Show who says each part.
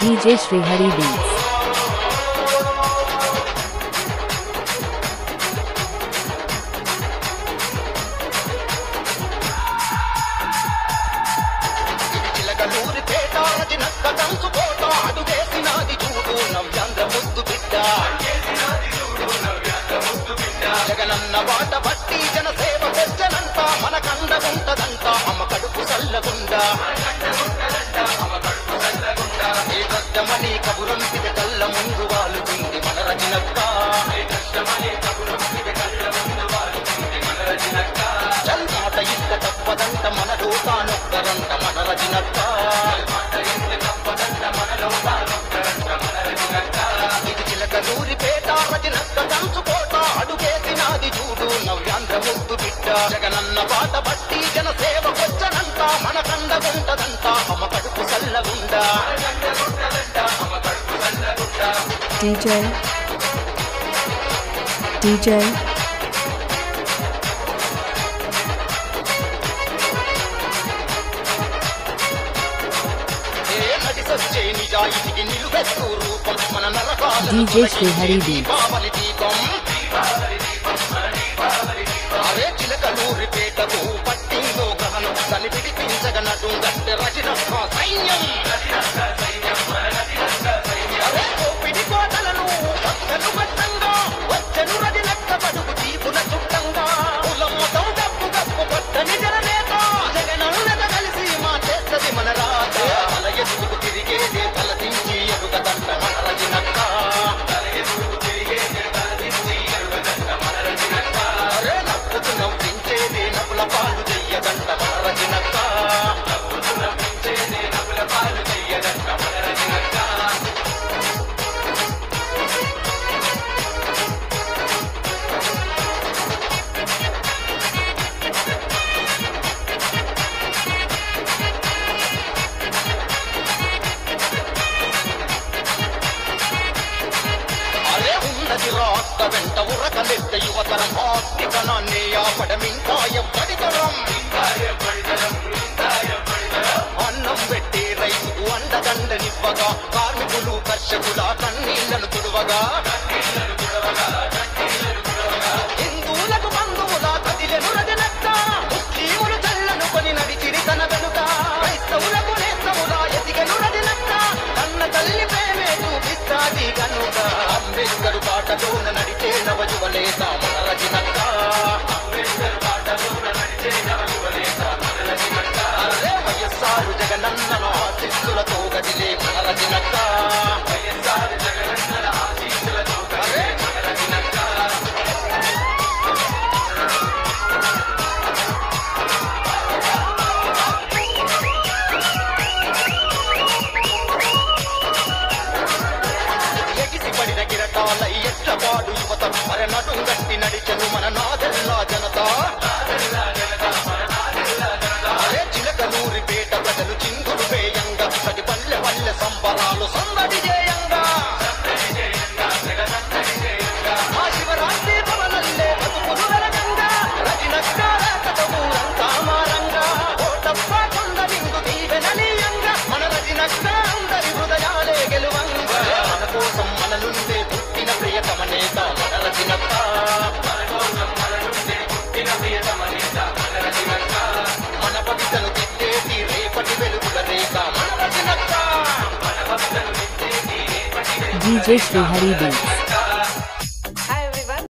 Speaker 1: DJ Srihari Beats.
Speaker 2: Jagananna బాట బట్టి జన సేవ పెంచనంట మన కండగుంటదంట అమ్మ కడుపు సల్లగుండా ఏ కష్టమని కబురంపిక కళ్ళ ముందు వాలుతుంది మన రజనక్క చల్మాట ఇక్క తప్పదంట మన డోటానొక్కరంట మన రజనక్క ఇది చిలకలూరిపేట రజనక్క కంచుకోట అడుగేసినాది చూడు నవ్యాంధ్ర ముద్దు బిడ్డ జగనన్న బాట బట్టి జన సేవకొచ్చనంట మన కండగుంటదంట అమ్మ కడుపు సల్లగుండా
Speaker 1: DJ
Speaker 2: నిజాయితీకి నిలువెత్తు రూపం మన
Speaker 1: DJ Srihari Beats.
Speaker 2: అరే చిలకలూరిపేటకు పట్టిందో గహనం దాన్ని విడిపించగనటు గట్టె రజనక్క సైన్యం అరే కోపిడి కోటలను భక్తలు భక్తంగా వచ్చను రజనక్క పడుగు తీపుల చుట్టంగా కులం మొత్తం డబ్బు గప్పు కొట్టని జననేత జగనన్నత కలిసి మా చేస్తది మన రాత తల ఎదుగుకు తిరిగేదే తలదించి ఎరుగదంట మన రజనక్క అరే నవ్వుతూ నవ్వించేది నవ్వుల పాలు చెయ్యదంట మన రజనక్క రాష్ట్ర వెంట ఉరకలెత్త యువతరం ఆస్తికనాన్ని ఆపడమింకా ఎవ్వడితరం అన్నం పెట్టి రైతుకు అండదండనివ్వగా కార్మికులు కర్షకుల కన్నీళ్లను తుడవగా హిందువులకు బంధువుల కదిలెను రజనక్క ముస్లిములు చల్లను కొని నడిచిరి తన వెనుక క్రైస్తవులకు నేస్తవుల ఎదిగెను రజనక్క కన్న తల్లి ప్రేమే చూపిస్తాది గనుక అంబేద్కర్ బాటలోన నడిచే నవయువలేత మన రజనక్క అరే వైఎస్ఆర్ జగనన్నల ఆశీస్సులతో గదిలే మన రజనక్క అరే మన రజనక్క ఎగిసిపడిన కిరటాల ఎట్లవాడు యువత మరనటు గట్టి నడిచెను మన నాదెల్లా జనత అరే చిలకలూరిపేట ప్రజలు చిందులు వేయంగా ప్రతి పల్లె పల్లె సంబరాలు సందడి చేయంగా మా శివరాత్రి భవనల్లే బతుకులు వెలగంగా రజనక్క ఊరంతా మారంగా ఓటప్ప కొండ నిండు దీవెననీయంగా మన రజనక్క అందరి హృదయాలే గెలువంగా మన కోసం మన నుండే పుట్టిన ప్రియతమనేత మన రజనక్క మన భవితను దిద్దేది రేపటి వెలుగుల రేఖ మన రజనక్క
Speaker 1: DJ Srihari Beats.